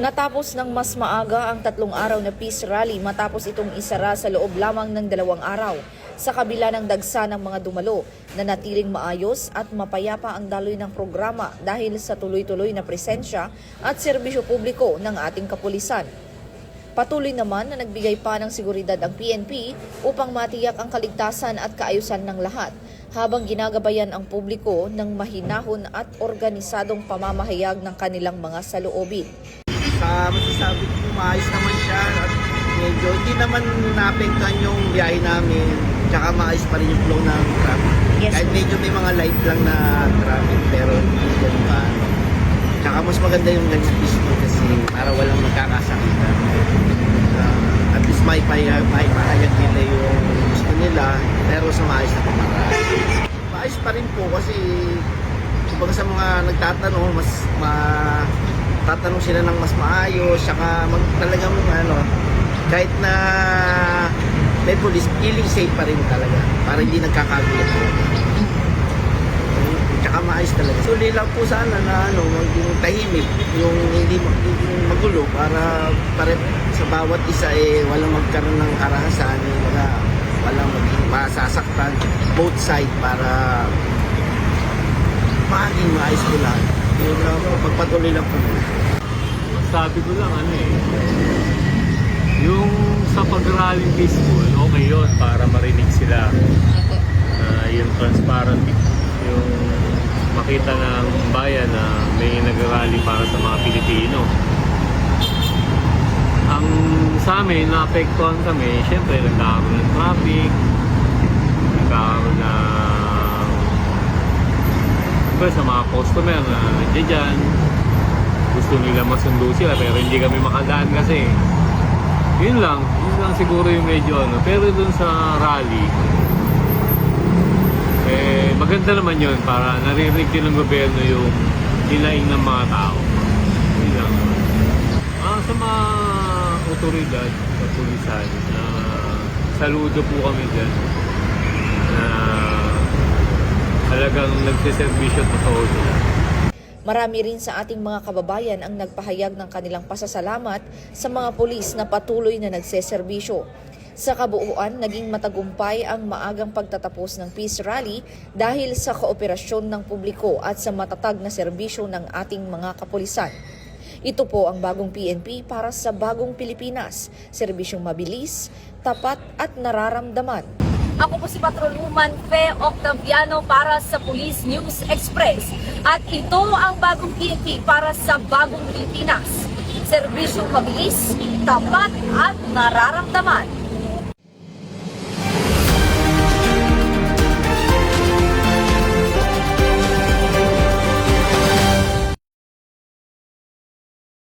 Natapos ng mas maaga ang 3 araw na peace rally matapos itong isara sa loob lamang ng 2 araw. Sa kabila ng dagsa ng mga dumalo, nanatiling maayos at mapayapa ang daloy ng programa dahil sa tuloy-tuloy na presensya at serbisyo publiko ng ating kapulisan. Patuloy naman na nagbigay pa ng seguridad ang PNP upang matiyak ang kaligtasan at kaayusan ng lahat, habang ginagabayan ang publiko ng mahinahon at organisadong pamamahayag ng kanilang mga saloobin. Masasabi ko maayos naman siya at medyo hindi naman naapektuhan yung biyahe namin, tsaka maayos pa rin yung flow ng traffic. Yes. Kahit medyo may mga light lang na traffic pero hindi ganun pa. Tsaka mas maganda yung peaceful kasi para walang magkakasakitan. At least may pahayag nila yung gusto nila pero sa maayos na pamaraan. Maayos pa rin po kasi kumbaga sa mga nagtatanong tatanong sila ng mas maayos, saka talagang kahit na may police, feeling safe pa rin talaga para hindi nagkakagulat po. Tsaka maayos talaga. Suli lang po sana na maging tahimik, yung hindi magulo para sa bawat isa walang magkaroon ng harahasan, walang maging masasaktan both side para maging maayos po lahat. Yun lang po, pagpatuloy lang po. Sabi ko lang yung sa pag-rallying peaceful, okay yun para marinig sila. Yung transparent, yung makita ng bayan na may nag-rally para sa mga Pilipino. Ang sa amin, naapektuhan kami, syempre nagkakaroon ng traffic, nagkakaroon ng sa mga customer na nandiyan dyan, gusto nila masundo sila pero hindi kami makadaan kasi yun lang siguro yung medyo pero dun sa rally maganda naman yun para naririnig din ng gobyerno yung hinaing ng mga tao. Yun lang. Sa mga otoridad sa pulisan saludo po kami dyan na talagang nagsiservisyo totoo sila. Marami rin sa ating mga kababayan ang nagpahayag ng kanilang pasasalamat sa mga pulis na patuloy na nagseserbisyo. Sa kabuuan, naging matagumpay ang maagang pagtatapos ng peace rally dahil sa kooperasyon ng publiko at sa matatag na serbisyo ng ating mga kapulisan. Ito po ang bagong PNP para sa bagong Pilipinas, serbisyong mabilis, tapat at nararamdaman. Ako po si Patrolwoman Fe Octaviano para sa Police News Express. At ito ang bagong PNP para sa bagong Pilipinas. Serbisyong mabilis, tapat at nararamdaman.